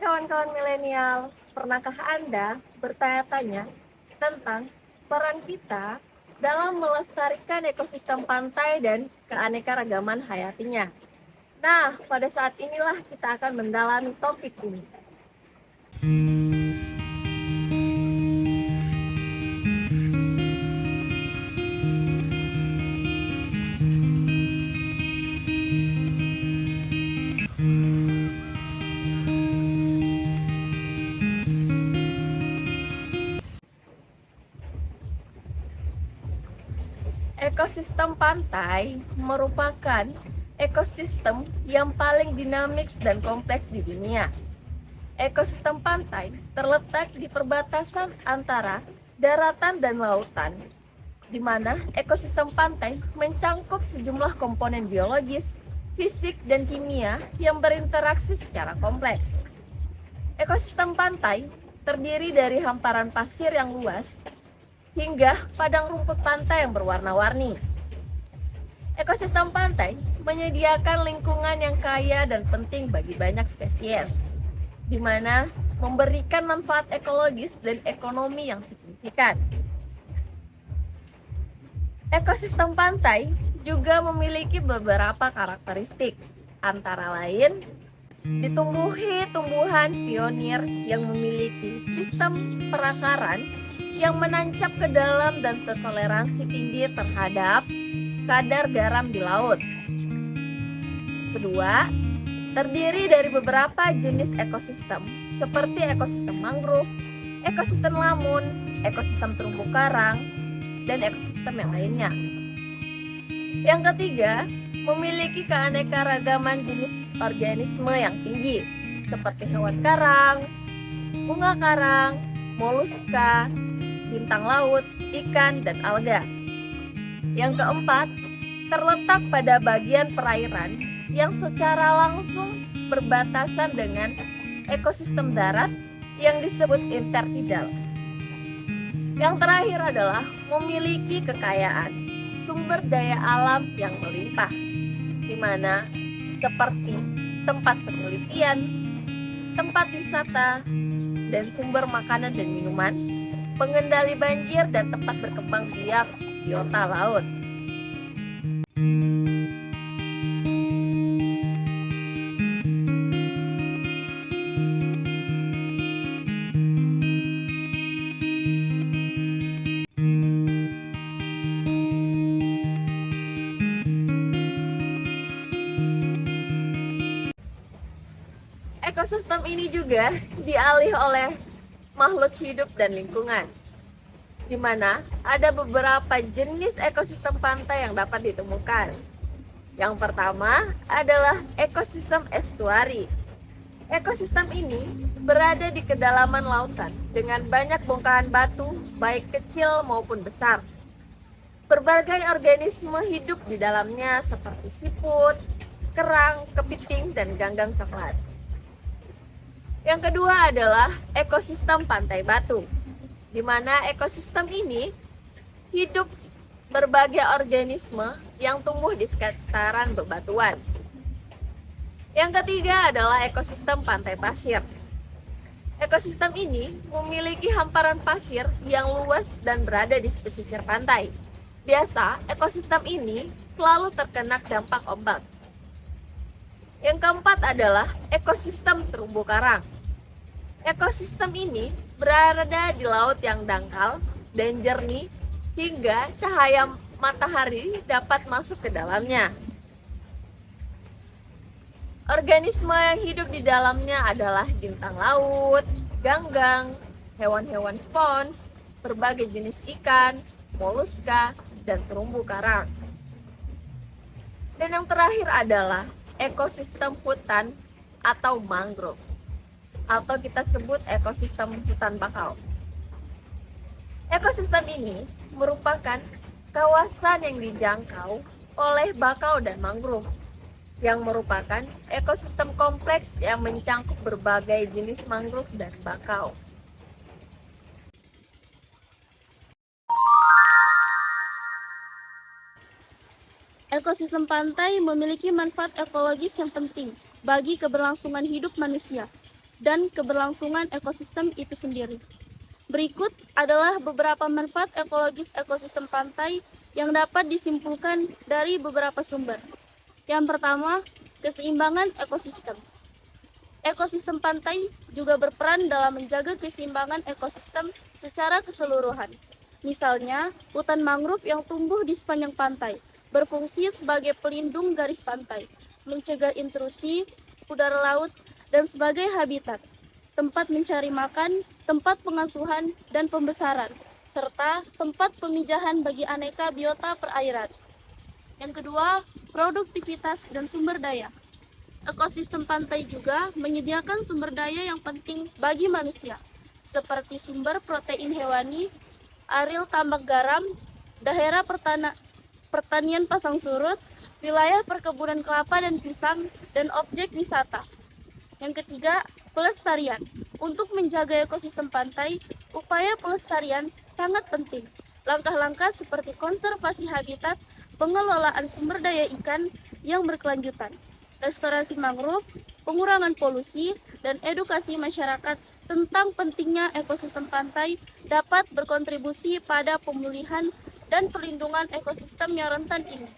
kawan-kawan milenial, pernahkah Anda bertanya-tanya tentang peran kita dalam melestarikan ekosistem pantai dan keanekaragaman hayatinya? Nah, pada saat inilah kita akan mendalami topik ini. Ekosistem pantai merupakan ekosistem yang paling dinamis dan kompleks di dunia. Ekosistem pantai terletak di perbatasan antara daratan dan lautan, di mana ekosistem pantai mencangkup sejumlah komponen biologis, fisik, dan kimia yang berinteraksi secara kompleks. Ekosistem pantai terdiri dari hamparan pasir yang luas hingga padang rumput pantai yang berwarna-warni. Ekosistem pantai menyediakan lingkungan yang kaya dan penting bagi banyak spesies, di mana memberikan manfaat ekologis dan ekonomi yang signifikan. Ekosistem pantai juga memiliki beberapa karakteristik, antara lain ditumbuhi tumbuhan pionir yang memiliki sistem perakaran yang menancap ke dalam dan bertoleransi tinggi terhadap kadar garam di laut. Kedua, terdiri dari beberapa jenis ekosistem seperti ekosistem mangrove, ekosistem lamun, ekosistem terumbu karang, dan ekosistem yang lainnya. Yang ketiga, memiliki keanekaragaman jenis organisme yang tinggi seperti hewan karang, bunga karang, moluska, bintang laut, ikan, dan alga. Yang keempat, terletak pada bagian perairan yang secara langsung berbatasan dengan ekosistem darat yang disebut intertidal. Yang terakhir adalah memiliki kekayaan sumber daya alam yang melimpah, di mana seperti tempat penelitian, tempat wisata, dan sumber makanan dan minuman, pengendali banjir, dan tempat berkembang biak biota laut. Ekosistem ini juga dialih oleh makhluk hidup dan lingkungan, di mana ada beberapa jenis ekosistem pantai yang dapat ditemukan. Yang pertama adalah ekosistem estuari. Ekosistem ini berada di kedalaman lautan dengan banyak bongkahan batu, baik kecil maupun besar. Berbagai organisme hidup di dalamnya seperti siput, kerang, kepiting, dan ganggang coklat. Yang kedua adalah ekosistem pantai batu, di mana ekosistem ini hidup berbagai organisme yang tumbuh di sekitaran bebatuan. Yang ketiga adalah ekosistem pantai pasir. Ekosistem ini memiliki hamparan pasir yang luas dan berada di pesisir pantai. Biasa, ekosistem ini selalu terkena dampak ombak. Yang keempat adalah ekosistem terumbu karang. Ekosistem ini berada di laut yang dangkal dan jernih hingga cahaya matahari dapat masuk ke dalamnya. Organisme yang hidup di dalamnya adalah bintang laut, ganggang, hewan-hewan spons, berbagai jenis ikan, moluska, dan terumbu karang. Dan yang terakhir adalah ekosistem hutan atau mangrove, atau kita sebut ekosistem hutan bakau. Ekosistem ini merupakan kawasan yang dijangkau oleh bakau dan mangrove, yang merupakan ekosistem kompleks yang mencangkup berbagai jenis mangrove dan bakau. Ekosistem pantai memiliki manfaat ekologis yang penting bagi keberlangsungan hidup manusia. dan keberlangsungan ekosistem itu sendiri. Berikut adalah beberapa manfaat ekologis ekosistem pantai yang dapat disimpulkan dari beberapa sumber. Yang pertama, keseimbangan ekosistem. Ekosistem pantai juga berperan dalam menjaga keseimbangan ekosistem secara keseluruhan. Misalnya, hutan mangrove yang tumbuh di sepanjang pantai berfungsi sebagai pelindung garis pantai, mencegah intrusi udara laut, dan sebagai habitat, tempat mencari makan, tempat pengasuhan dan pembesaran, serta tempat pemijahan bagi aneka biota perairan. Yang kedua, produktivitas dan sumber daya. Ekosistem pantai juga menyediakan sumber daya yang penting bagi manusia, seperti sumber protein hewani, areal tambak garam, daerah pertanian pasang surut, wilayah perkebunan kelapa dan pisang, dan objek wisata. Yang ketiga, pelestarian. Untuk menjaga ekosistem pantai, upaya pelestarian sangat penting. Langkah-langkah seperti konservasi habitat, pengelolaan sumber daya ikan yang berkelanjutan, restorasi mangrove, pengurangan polusi, dan edukasi masyarakat tentang pentingnya ekosistem pantai dapat berkontribusi pada pemulihan dan perlindungan ekosistem yang rentan ini.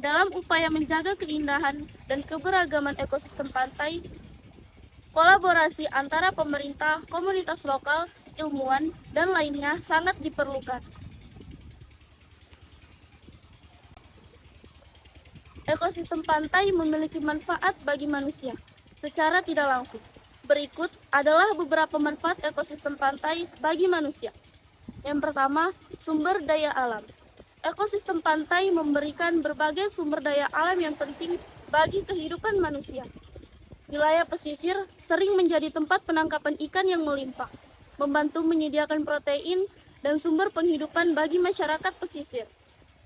Dalam upaya menjaga keindahan dan keberagaman ekosistem pantai, kolaborasi antara pemerintah, komunitas lokal, ilmuwan, dan lainnya sangat diperlukan. Ekosistem pantai memiliki manfaat bagi manusia secara tidak langsung. Berikut adalah beberapa manfaat ekosistem pantai bagi manusia. Yang pertama, sumber daya alam. Ekosistem pantai memberikan berbagai sumber daya alam yang penting bagi kehidupan manusia. Wilayah pesisir sering menjadi tempat penangkapan ikan yang melimpah, membantu menyediakan protein dan sumber penghidupan bagi masyarakat pesisir.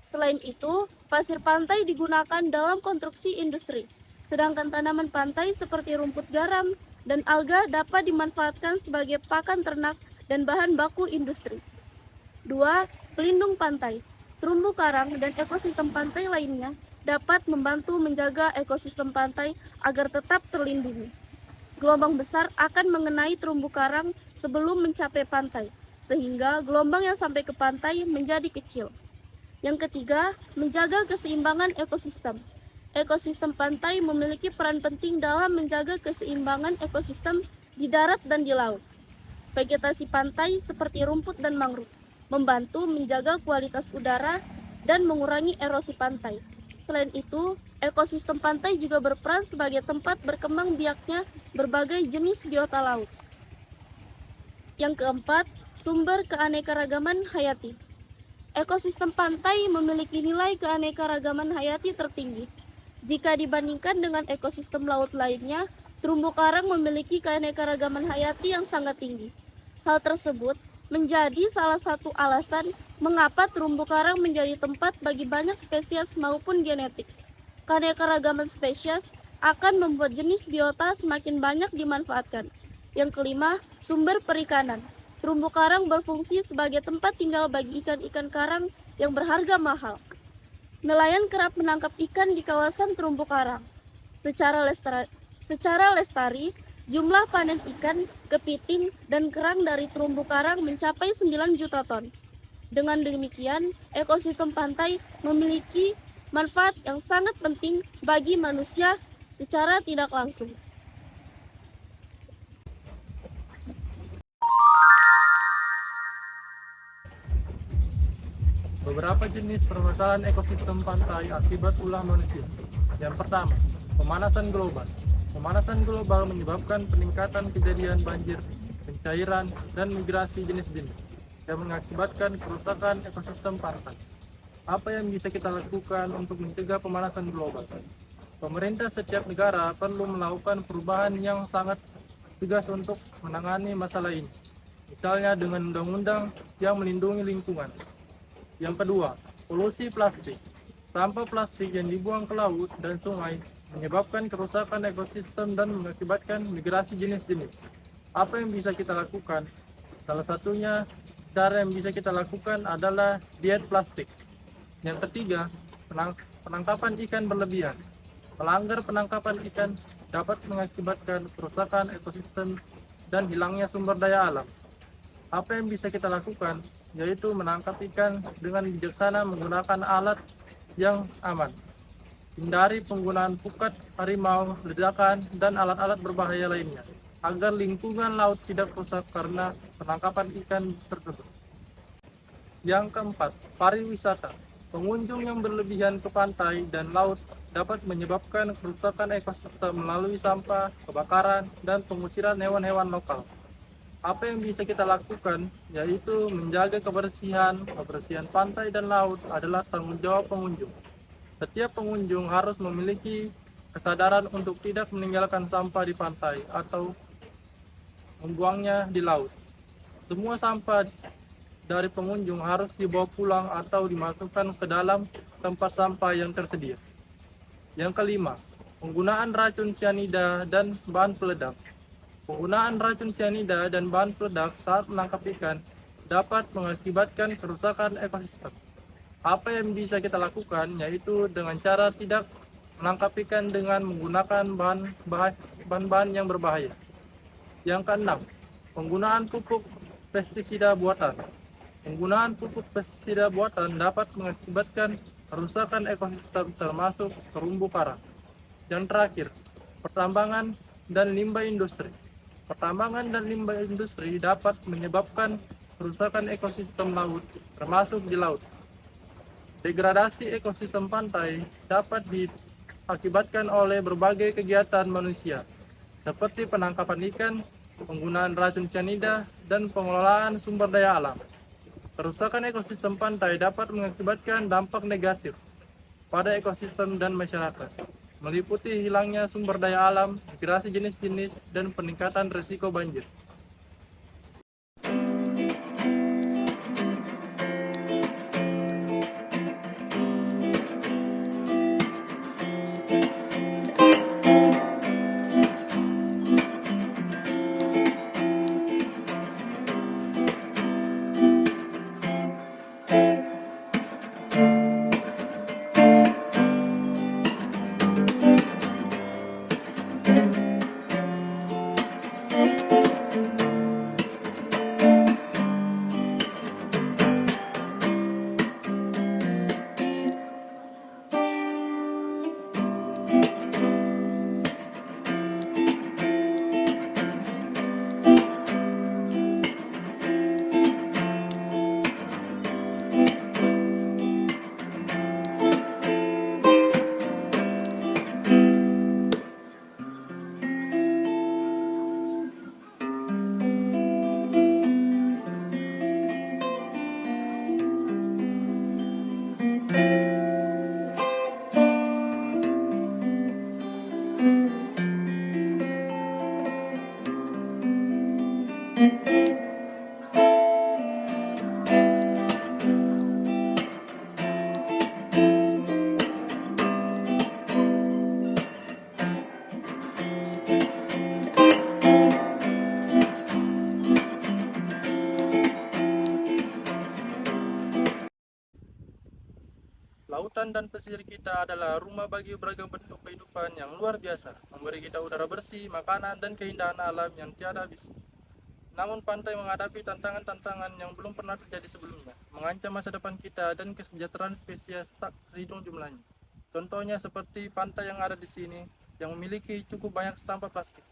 Selain itu, pasir pantai digunakan dalam konstruksi industri, sedangkan tanaman pantai seperti rumput garam dan alga dapat dimanfaatkan sebagai pakan ternak dan bahan baku industri. 2. Pelindung pantai. Terumbu karang dan ekosistem pantai lainnya dapat membantu menjaga ekosistem pantai agar tetap terlindungi. Gelombang besar akan mengenai terumbu karang sebelum mencapai pantai, sehingga gelombang yang sampai ke pantai menjadi kecil. Yang ketiga, menjaga keseimbangan ekosistem. Ekosistem pantai memiliki peran penting dalam menjaga keseimbangan ekosistem di darat dan di laut. Vegetasi pantai seperti rumput dan mangrove membantu menjaga kualitas udara dan mengurangi erosi pantai. Selain itu, ekosistem pantai juga berperan sebagai tempat berkembang biaknya berbagai jenis biota laut. Yang keempat, sumber keanekaragaman hayati. Ekosistem pantai memiliki nilai keanekaragaman hayati tertinggi. Jika dibandingkan dengan ekosistem laut lainnya, terumbu karang memiliki keanekaragaman hayati yang sangat tinggi. Hal tersebut menjadi salah satu alasan mengapa terumbu karang menjadi tempat bagi banyak spesies maupun genetik. Keanekaragaman spesies akan membuat jenis biota semakin banyak dimanfaatkan. Yang kelima, sumber perikanan. Terumbu karang berfungsi sebagai tempat tinggal bagi ikan-ikan karang yang berharga mahal. Nelayan kerap menangkap ikan di kawasan terumbu karang. Secara lestari, jumlah panen ikan, kepiting, dan kerang dari terumbu karang mencapai 9 juta ton. Dengan demikian, ekosistem pantai memiliki manfaat yang sangat penting bagi manusia secara tidak langsung. Beberapa jenis permasalahan ekosistem pantai akibat ulah manusia. Yang pertama, pemanasan global. Pemanasan global menyebabkan peningkatan kejadian banjir, pencairan, dan migrasi jenis-jenis yang mengakibatkan kerusakan ekosistem pantai. Apa yang bisa kita lakukan untuk mencegah pemanasan global? Pemerintah setiap negara perlu melakukan perubahan yang sangat tegas untuk menangani masalah ini. Misalnya dengan undang-undang yang melindungi lingkungan. Yang kedua, polusi plastik. Sampah plastik yang dibuang ke laut dan sungai menyebabkan kerusakan ekosistem dan mengakibatkan migrasi jenis-jenis. Apa yang bisa kita lakukan? Salah satunya, cara yang bisa kita lakukan adalah diet plastik. Yang ketiga, penangkapan ikan berlebihan. Pelanggar penangkapan ikan dapat mengakibatkan kerusakan ekosistem dan hilangnya sumber daya alam. Apa yang bisa kita lakukan yaitu menangkap ikan dengan bijaksana menggunakan alat yang aman. Hindari penggunaan pukat, harimau, ledakan, dan alat-alat berbahaya lainnya agar lingkungan laut tidak rusak karena penangkapan ikan tersebut. Yang keempat, pariwisata. Pengunjung yang berlebihan ke pantai dan laut dapat menyebabkan kerusakan ekosistem melalui sampah, kebakaran, dan pengusiran hewan-hewan lokal. Apa yang bisa kita lakukan yaitu menjaga kebersihan pantai dan laut adalah tanggung jawab pengunjung. Setiap pengunjung harus memiliki kesadaran untuk tidak meninggalkan sampah di pantai atau membuangnya di laut. Semua sampah dari pengunjung harus dibawa pulang atau dimasukkan ke dalam tempat sampah yang tersedia. Yang kelima, penggunaan racun sianida dan bahan peledak. Penggunaan racun sianida dan bahan peledak saat menangkap ikan dapat mengakibatkan kerusakan ekosistem. Apa yang bisa kita lakukan yaitu dengan cara tidak menangkap ikan dengan menggunakan bahan-bahan yang berbahaya. Yang keenam, penggunaan pupuk pestisida buatan. Penggunaan pupuk pestisida buatan dapat mengakibatkan kerusakan ekosistem termasuk terumbu karang. Yang terakhir, pertambangan dan limbah industri. Pertambangan dan limbah industri dapat menyebabkan kerusakan ekosistem laut, termasuk di laut. Degradasi ekosistem pantai dapat diakibatkan oleh berbagai kegiatan manusia, seperti penangkapan ikan, penggunaan racun sianida, dan pengelolaan sumber daya alam. Kerusakan ekosistem pantai dapat mengakibatkan dampak negatif pada ekosistem dan masyarakat, meliputi hilangnya sumber daya alam, migrasi jenis-jenis, dan peningkatan risiko banjir. Lautan dan pesisir kita adalah rumah bagi beragam bentuk kehidupan yang luar biasa, memberi kita udara bersih, makanan, dan keindahan alam yang tiada habis. Namun pantai menghadapi tantangan-tantangan yang belum pernah terjadi sebelumnya, mengancam masa depan kita dan kesejahteraan spesies tak terhitung jumlahnya. Contohnya seperti pantai yang ada di sini, yang memiliki cukup banyak sampah plastik.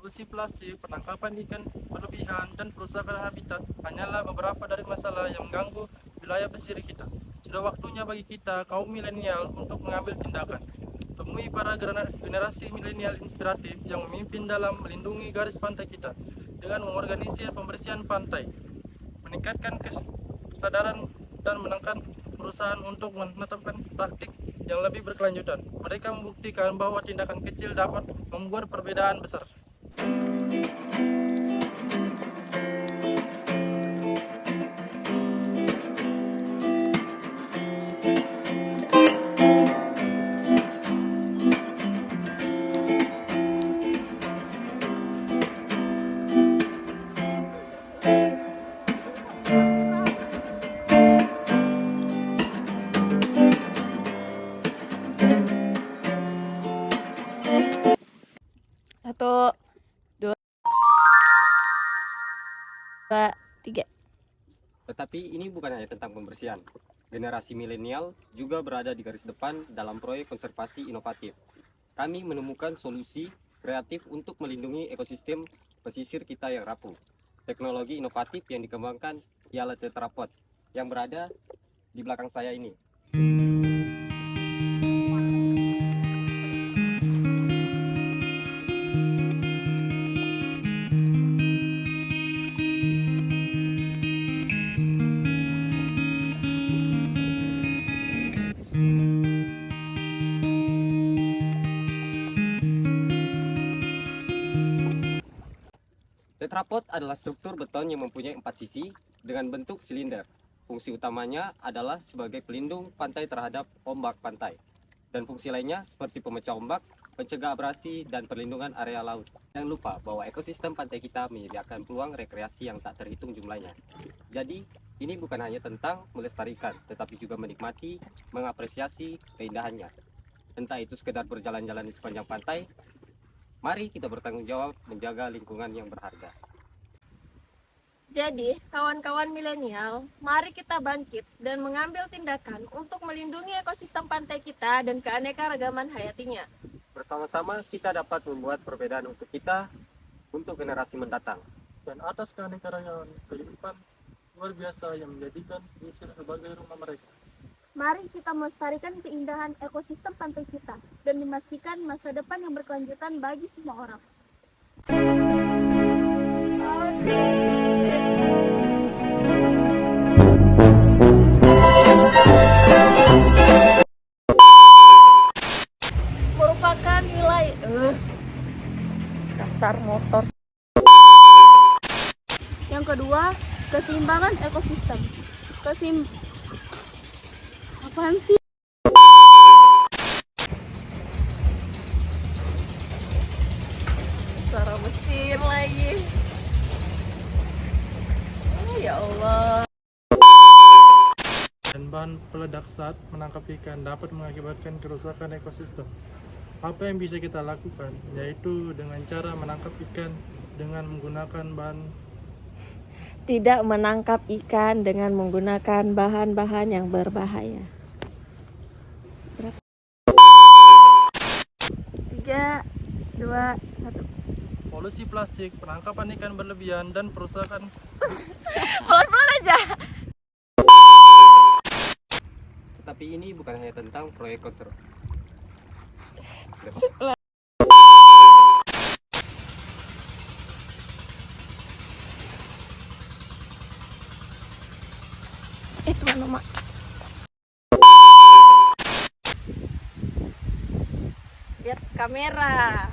Polusi plastik, penangkapan ikan berlebihan, dan perusakan habitat hanyalah beberapa dari masalah yang mengganggu wilayah pesisir kita. Sudah waktunya bagi kita, kaum milenial, untuk mengambil tindakan. Temui para generasi milenial inspiratif yang memimpin dalam melindungi garis pantai kita dengan mengorganisir pembersihan pantai, meningkatkan kesadaran, dan menekan perusahaan untuk menetapkan praktik yang lebih berkelanjutan. Mereka membuktikan bahwa tindakan kecil dapat membuat perbedaan besar. 3. Tetapi ini bukan hanya tentang pembersihan. Generasi milenial juga berada di garis depan dalam proyek konservasi inovatif. Kami menemukan solusi kreatif untuk melindungi ekosistem pesisir kita yang rapuh. Teknologi inovatif yang dikembangkan ialah tetrapod yang berada di belakang saya ini. Tetrapod adalah struktur beton yang mempunyai 4 sisi dengan bentuk silinder. Fungsi utamanya adalah sebagai pelindung pantai terhadap ombak pantai. Dan fungsi lainnya seperti pemecah ombak, pencegah abrasi, dan perlindungan area laut. Jangan lupa bahwa ekosistem pantai kita menyediakan peluang rekreasi yang tak terhitung jumlahnya. Jadi, ini bukan hanya tentang melestarikan, tetapi juga menikmati, mengapresiasi keindahannya. Entah itu sekedar berjalan-jalan di sepanjang pantai, mari kita bertanggung jawab menjaga lingkungan yang berharga. Jadi, kawan-kawan milenial, mari kita bangkit dan mengambil tindakan untuk melindungi ekosistem pantai kita dan keanekaragaman hayatinya. Bersama-sama kita dapat membuat perbedaan untuk kita, untuk generasi mendatang. Dan atas keanekaragaman kehidupan luar biasa yang menjadikan pesisir sebagai rumah mereka. Mari kita melestarikan keindahan ekosistem pantai kita dan memastikan masa depan yang berkelanjutan bagi semua orang. Oke, sip. Merupakan nilai dasar motor. Yang kedua, keseimbangan ekosistem. Apaan sih? Suara mesin lagi. Oh, ya Allah. Dan bahan peledak saat menangkap ikan dapat mengakibatkan kerusakan ekosistem. Apa yang bisa kita lakukan? Yaitu dengan cara menangkap ikan dengan menggunakan Tidak menangkap ikan dengan menggunakan bahan-bahan yang berbahaya. 3, 2, 1. polusi plastik, penangkapan ikan berlebihan, dan perusakan. Pelan-pelan aja. Tetapi ini bukan hanya tentang proyek konservasi. Tuan Oma. Lihat kamera.